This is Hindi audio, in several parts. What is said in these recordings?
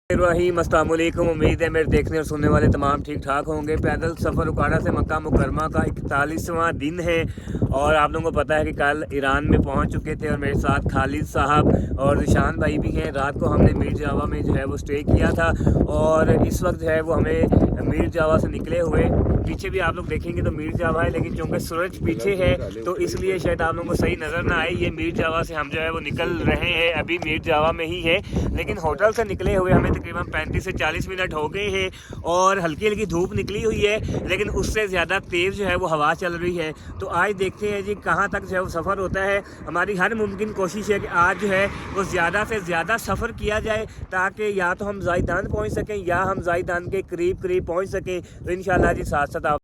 रहीम अस्सलाम वालेकुम। उम्मीद है मेरे देखने और सुनने वाले तमाम ठीक ठाक होंगे। पैदल सफ़र उकाड़ा से मक्का मुकरमा का 41वां दिन है और आप लोगों को पता है कि कल ईरान में पहुंच चुके थे और मेरे साथ खालिद साहब और निशान भाई भी हैं। रात को हमने मीर जावा में जो है वो स्टे किया था और इस वक्त जो है वो हमें मीर जावा से निकले हुए, पीछे भी आप लोग देखेंगे तो मीर जावा है, लेकिन चूँकि सूरज पीछे है तो इसलिए शायद आप लोगों को सही नज़र ना आए। ये मीर जावा से हम जो है वो निकल रहे हैं, अभी मीर जावा में ही है, लेकिन होटल से निकले हुए हमें तकरीबन 35 से 40 मिनट हो गए हैं और हल्की हल्की धूप निकली हुई है, लेकिन उससे ज़्यादा तेज़ जो है वो हवा चल रही है। तो आज देखते हैं जी कहाँ तक जो है वो सफ़र होता है। हमारी हर मुमकिन कोशिश है कि आज जो है वो ज़्यादा से ज़्यादा सफ़र किया जाए ताकि या तो हम ज़ायदान पहुँच सकें या हम ज़ायदान के करीब करीब पहुँच सकें। तो इंशाल्लाह जी साथ साथ आप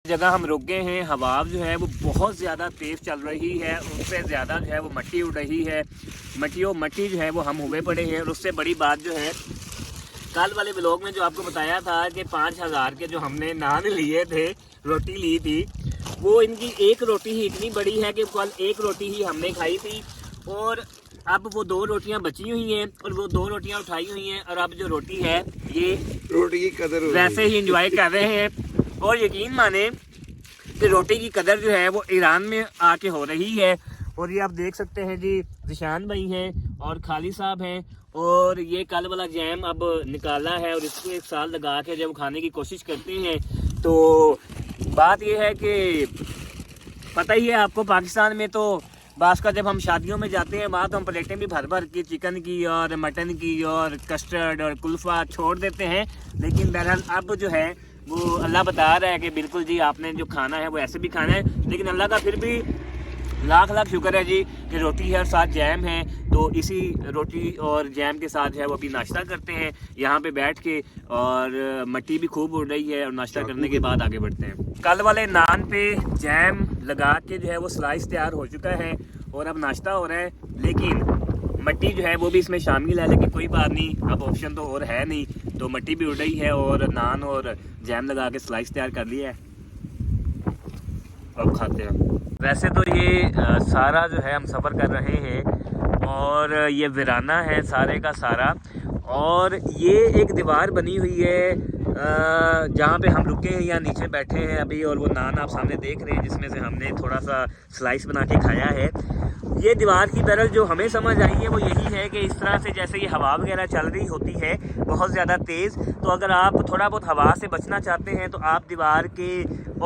जगह हम रुक गए हैं, हवा जो है वो बहुत ज़्यादा तेज़ चल रही है, उससे ज़्यादा जो है वो मट्टी उड़ रही है। मट्टी जो है वो हम हुए पड़े हैं। और उससे बड़ी बात जो है, कल वाले ब्लॉग में जो आपको बताया था कि 5000 के जो हमने नान लिए थे, रोटी ली थी, वो इनकी एक रोटी ही इतनी बड़ी है कि कल एक रोटी ही हमने खाई थी और अब वो 2 रोटियां बची हुई हैं और वो 2 रोटियां उठाई हुई हैं और अब जो रोटी है ये रोटी की कदर वैसे ही इंजॉय कर रहे हैं। और यकीन माने कि रोटी की कदर जो है वो ईरान में आके हो रही है। और ये आप देख सकते हैं जी, निशान भाई हैं और खालिद साहब हैं और ये कल वाला जैम अब निकाला है और इसको 1 साल लगा के जब खाने की कोशिश करते हैं। तो बात ये है कि पता ही है आपको, पाकिस्तान में तो बास का जब हम शादियों में जाते हैं वहाँ तो हम प्लेटें भी भर भर की चिकन की और मटन की और कस्टर्ड और कुल्फ़ा छोड़ देते हैं, लेकिन बहरहाल अब जो है वो अल्लाह बता रहा है कि बिल्कुल जी आपने जो खाना है वो ऐसे भी खाना है। लेकिन अल्लाह का फिर भी लाख लाख शुक्र है जी कि रोटी है और साथ जैम है। तो इसी रोटी और जैम के साथ जो है वो अभी नाश्ता करते हैं यहाँ पे बैठ के, और मट्टी भी खूब उड़ रही है और नाश्ता करने के बाद आगे बढ़ते हैं। कल वाले नान पे जैम लगा के जो है वो स्लाइस तैयार हो चुका है और अब नाश्ता हो रहा है, लेकिन मट्टी जो है वो भी इसमें शामिल है, लेकिन कोई बात नहीं, अब ऑप्शन तो और है नहीं, तो मट्टी भी उड़ रही है और नान और जैम लगा के स्लाइस तैयार कर लिया है, अब खाते हैं। वैसे तो ये सारा जो है हम सफ़र कर रहे हैं और ये वीराना है सारे का सारा, और ये एक दीवार बनी हुई है जहाँ पे हम रुके हैं या नीचे बैठे हैं अभी, और वो नान आप सामने देख रहे हैं जिसमें से हमने थोड़ा सा स्लाइस बना के खाया है। ये दीवार की तरह जो हमें समझ आई है वो यही है कि इस तरह से जैसे ये हवा वगैरह चल रही होती है बहुत ज़्यादा तेज़, तो अगर आप थोड़ा बहुत हवा से बचना चाहते हैं तो आप दीवार के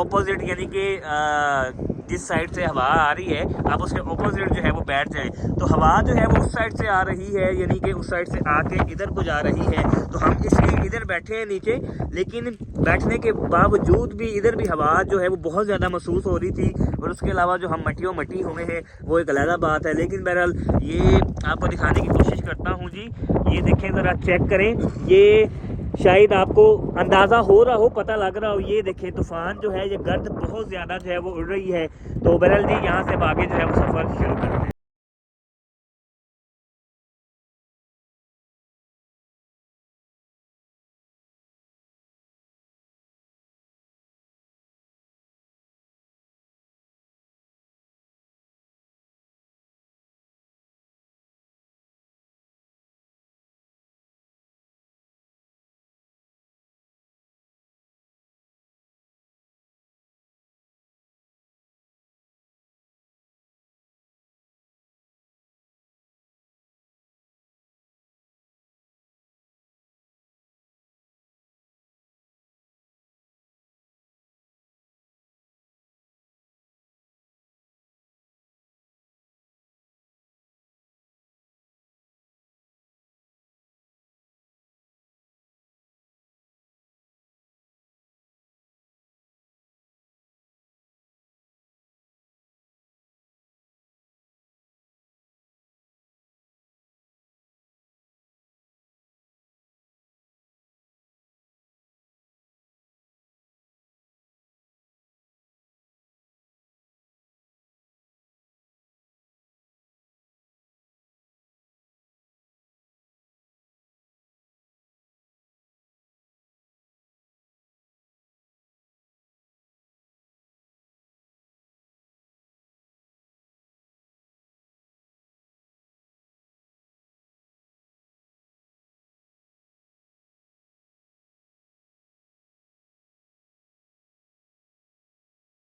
ऑपोजिट यानी कि जिस साइड से हवा आ रही है आप उसके ऑपोजिट जो है वो बैठ जाएं। तो हवा जो है वो उस साइड से आ रही है, यानी कि उस साइड से आके इधर को जा रही है, तो हम इसलिए इधर बैठे हैं नीचे। लेकिन बैठने के बावजूद भी इधर भी हवा जो है वो बहुत ज़्यादा महसूस हो रही थी, और उसके अलावा जो हम मटी हुए हैं वो एक अलग बात है। लेकिन बहरहाल ये आपको दिखाने की कोशिश करता हूँ जी। ये देखें, ज़रा चेक करें, ये शायद आपको अंदाज़ा हो रहा हो, पता लग रहा हो। ये देखें तूफ़ान जो है, ये गर्द बहुत ज़्यादा जो है वो उड़ रही है। तो बहरहाल जी यहाँ से आगे जो है वो सफ़र शुरू करते हैं।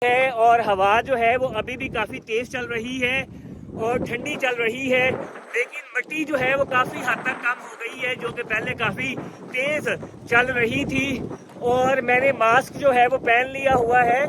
है और हवा जो है वो अभी भी काफ़ी तेज़ चल रही है और ठंडी चल रही है। लेकिन मिट्टी जो है वो काफ़ी हद तक कम हो गई है, जो कि पहले काफ़ी तेज़ चल रही थी। और मैंने मास्क जो है वो पहन लिया हुआ है,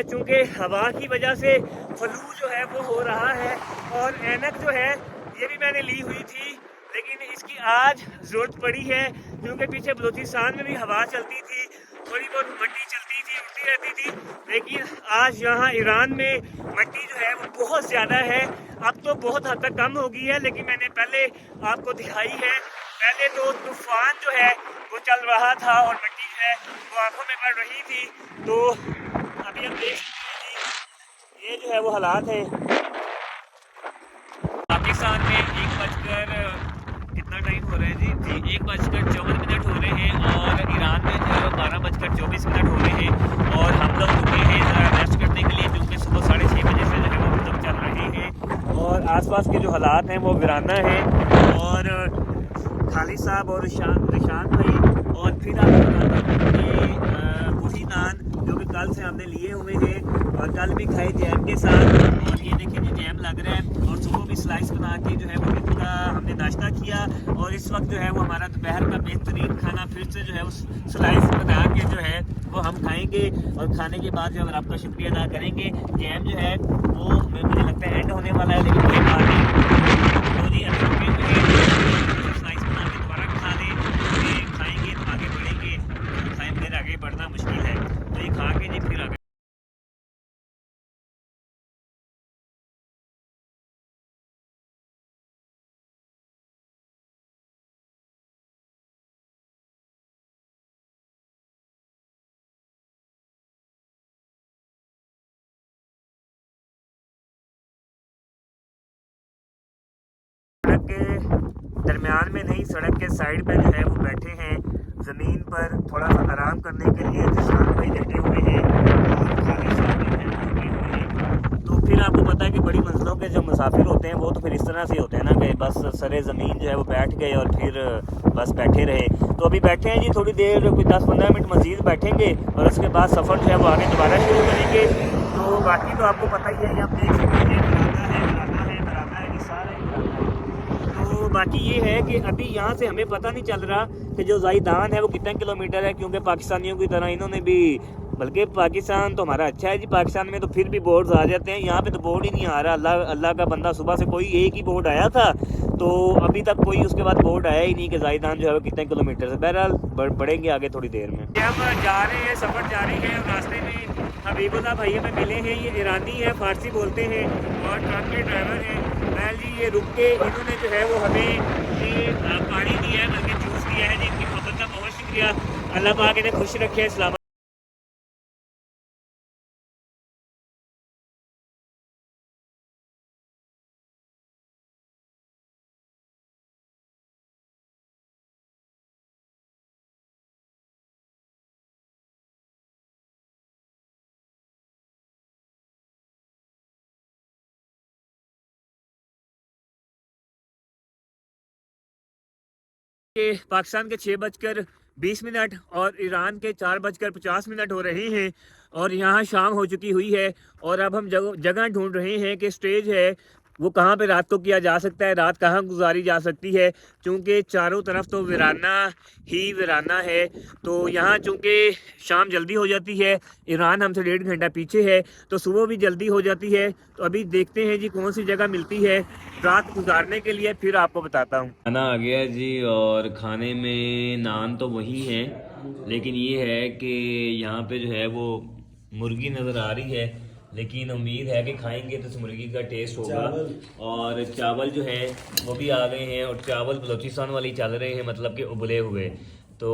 चूँकि हवा की वजह से फ्लू जो है वो हो रहा है। और ऐनक जो है ये भी मैंने ली हुई थी, लेकिन इसकी आज ज़रूरत पड़ी है, क्योंकि पीछे बलूचिस्तान में भी हवा चलती थी, थोड़ी बहुत मिट्टी चलती थी, उड़ती रहती थी। लेकिन आज यहाँ ईरान में मिट्टी जो है वो बहुत ज़्यादा है। अब तो बहुत हद तक कम हो गई है, लेकिन मैंने पहले आपको दिखाई है। पहले तो तूफान जो है वो चल रहा था और मिट्टी जो है वो आंखों में पड़ रही थी। तो अभी हम देख सकते हैं कि ये जो है वो हालात है। पाकिस्तान में 1 कितना टाइम हो रहा है जी 1:54 हो रहे हैं, और ईरान में जो है 12:24 हो रहे हैं। और हम लोग रुके हैं ज़रा रेस्ट करने के लिए, क्योंकि सुबह 6:30 बजे से जो है वो हम लोग चल रहे हैं। और आसपास के जो हालात हैं वो वीराना हैं। और खालिद साहब और निशान भाई, और फिर आपको बताता हूँ वही नान जो कि कल से हमने लिए हुए हैं, और कल भी खाए जैम के साथ। और ये देखिए जी जैम लग रहा है, और सुबह भी स्लाइस बना के जो है वो इनका हमने नाश्ता किया। और इस वक्त जो है वो हमारा दोपहर का बेहतरीन खाना फिर से जो है वो स्लाइस बना के जो है वो हम खाएंगे। और खाने के बाद जो है आपका शुक्रिया अदा करेंगे। जैम जो है वो मुझे लगता है एंड होने वाला है, लेकिन कोई बात नहीं। तो जी स्लाइस बना के दोबारा खा लें, खाएंगे तो आगे बढ़ेंगे, खाएं फिर आगे बढ़ना मुश्किल है। तो ये खा के जी फिर आगे सड़क के दरमियान में नहीं, सड़क के साइड पे जो है वो बैठे हैं ज़मीन पर थोड़ा सा आराम करने के लिए। जिसान भाई लेटे हुए हैं और खालिद साहब जो हैं लगे हुए हैं। तो फिर आपको पता है कि बड़ी मंजिलों के जो मुसाफिर होते हैं वो तो फिर इस तरह से होते हैं ना कि बस सरे ज़मीन जो है वो बैठ गए और फिर बस बैठे रहे। तो अभी बैठे हैं जी, थोड़ी देर कोई 10-15 मिनट मज़ीद बैठेंगे और उसके बाद सफ़र जो है वो आगे दोबारा शुरू करेंगे। तो बाकी तो आपको पता ही है, आप देख सकते हैं बराना है, निसार है, तो तो बाकी ये है कि अभी यहाँ से हमें पता नहीं चल रहा कि जो ज़ाइदान है वो कितने किलोमीटर है, क्योंकि पाकिस्तानियों की तरह इन्होंने भी, बल्कि पाकिस्तान तो हमारा अच्छा है जी, पाकिस्तान में तो फिर भी बोर्ड्स आ जाते हैं, यहाँ पे तो बोर्ड ही नहीं आ रहा। अल्लाह अल्लाह का बंदा, सुबह से कोई एक ही बोर्ड आया था, तो अभी तक कोई उसके बाद बोर्ड आया ही नहीं कि ज़ाइदान जो है वो कितने किलोमीटर से। बहरहाल बढ़ेंगे आगे थोड़ी देर में। हम जा रहे हैं, सफ़र जारी है, और रास्ते में हबीबुल्लाह भाई हमें मिले हैं। ये ईरानी है, फ़ारसी बोलते हैं और ट्रक के ड्राइवर हैं। महल जी ये रुक के इन्होंने जो है वो हमें ये पानी दिया है, बल्कि जूस दिया है, जिनकी मोहब्बत का बहुत शुक्रिया। अल्लाह पाक इन्हें खुश रखे, सलामत। के पाकिस्तान के 6:20 और ईरान के 4:50 हो रहे हैं, और यहाँ शाम हो चुकी हुई है। और अब हम जगह ढूंढ रहे हैं कि स्टेज है वो कहाँ पे रात को किया जा सकता है, रात कहाँ गुजारी जा सकती है, क्योंकि चारों तरफ तो वीराना ही वीराना है। तो यहाँ चूँकि शाम जल्दी हो जाती है, ईरान हमसे 1.5 घंटा पीछे है, तो सुबह भी जल्दी हो जाती है। तो अभी देखते हैं जी कौन सी जगह मिलती है रात गुजारने के लिए, फिर आपको बताता हूँ। खाना आ गया जी, और खाने में नान तो वही है, लेकिन ये है कि यहाँ पे जो है वो मुर्गी नज़र आ रही है, लेकिन उम्मीद है कि खाएंगे तो इस मुर्गी का टेस्ट होगा। और चावल जो है वो भी आ गए हैं, और चावल बलोचिस्तान वाली चल रहे हैं, मतलब कि उबले हुए। तो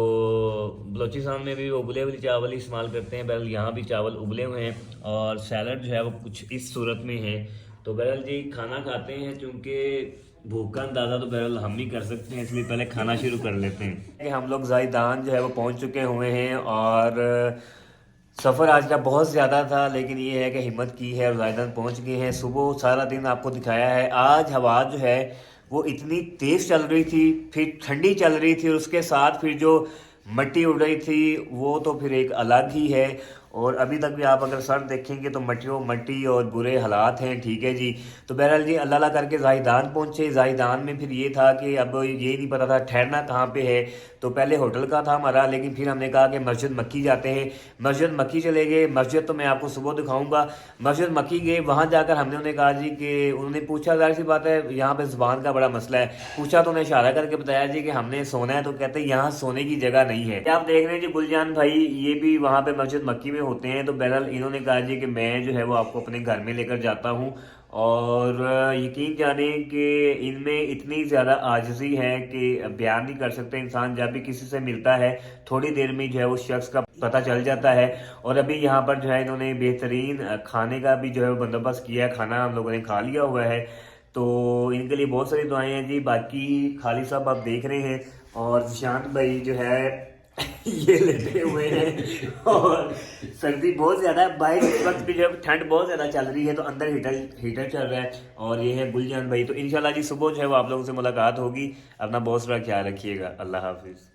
बलोचिस्तान में भी उबले हुए चावल इस्तेमाल करते हैं, बहरहाल यहाँ भी चावल उबले हुए हैं। और सैलड जो है वो कुछ इस सूरत में है। तो बहरहाल जी खाना खाते हैं, क्योंकि भूख का अंदाज़ा तो बहरहाल हम भी कर सकते हैं, इसलिए पहले खाना शुरू कर लेते हैं। हम लोग ज़ाइदान जो है वो पहुँच चुके हुए हैं, और सफ़र आज का बहुत ज़्यादा था, लेकिन ये है कि हिम्मत की है और ज़ाइदान पहुँच गए हैं। सुबह सारा दिन आपको दिखाया है। आज हवा जो है वो इतनी तेज़ चल रही थी, फिर ठंडी चल रही थी, और उसके साथ फिर जो मट्टी उड़ रही थी वो तो फिर एक अलग ही है। और अभी तक भी आप अगर सर देखेंगे तो मट्टी और बुरे हालात हैं, ठीक है जी। तो बहरहाल जी अल्लाह करके ज़ाहिदान पहुँचे। ज़ाहिदान में फिर ये था कि अब ये नहीं पता था ठहरना कहाँ पे है, तो पहले होटल का था हमारा, लेकिन फिर हमने कहा कि मस्जिद मक्की जाते हैं। मस्जिद मक्की चले गए। मस्जिद तो मैं आपको सुबह दिखाऊंगा। मस्जिद मक्की गए, वहाँ जाकर हमने उन्हें कहा जी कि उन्होंने पूछा, ज़ाहिर सी बात है यहाँ पे ज़ुबान का बड़ा मसला है, पूछा तो उन्हें इशारा करके बताया जी कि हमने सोना है, तो कहते हैं यहाँ सोने की जगह नहीं है। आप देख रहे हैं जी गुलजान भाई, ये भी वहाँ पे मस्जिद मक्की में होते हैं। तो बहरहाल इन्होंने कहा जी कि मैं जो है वो आपको अपने घर में लेकर जाता हूँ, और यकीन जाने कि इनमें इतनी ज़्यादा आजिज़ी है कि बयान नहीं कर सकते इंसान। जब भी किसी से मिलता है थोड़ी देर में जो है उस शख्स का पता चल जाता है। और अभी यहाँ पर जो है इन्होंने बेहतरीन खाने का भी जो है बंदोबस्त किया है, खाना हम लोगों ने खा लिया हुआ है। तो इनके लिए बहुत सारी दुआएं हैं जी। बाकी खाली साहब आप देख रहे हैं, और जिशांत भाई जो है ये लेटे हुए हैं, और सर्दी बहुत ज़्यादा है भाई इस वक्त भी, जब ठंड बहुत ज़्यादा चल रही है तो अंदर हीटर चल रहा है। और ये है गुलजान भाई। तो इंशाल्लाह जी सुबह जो है वो आप लोगों से मुलाकात होगी। अपना बहुत सारा ख्याल रखिएगा। अल्लाह हाफिज़।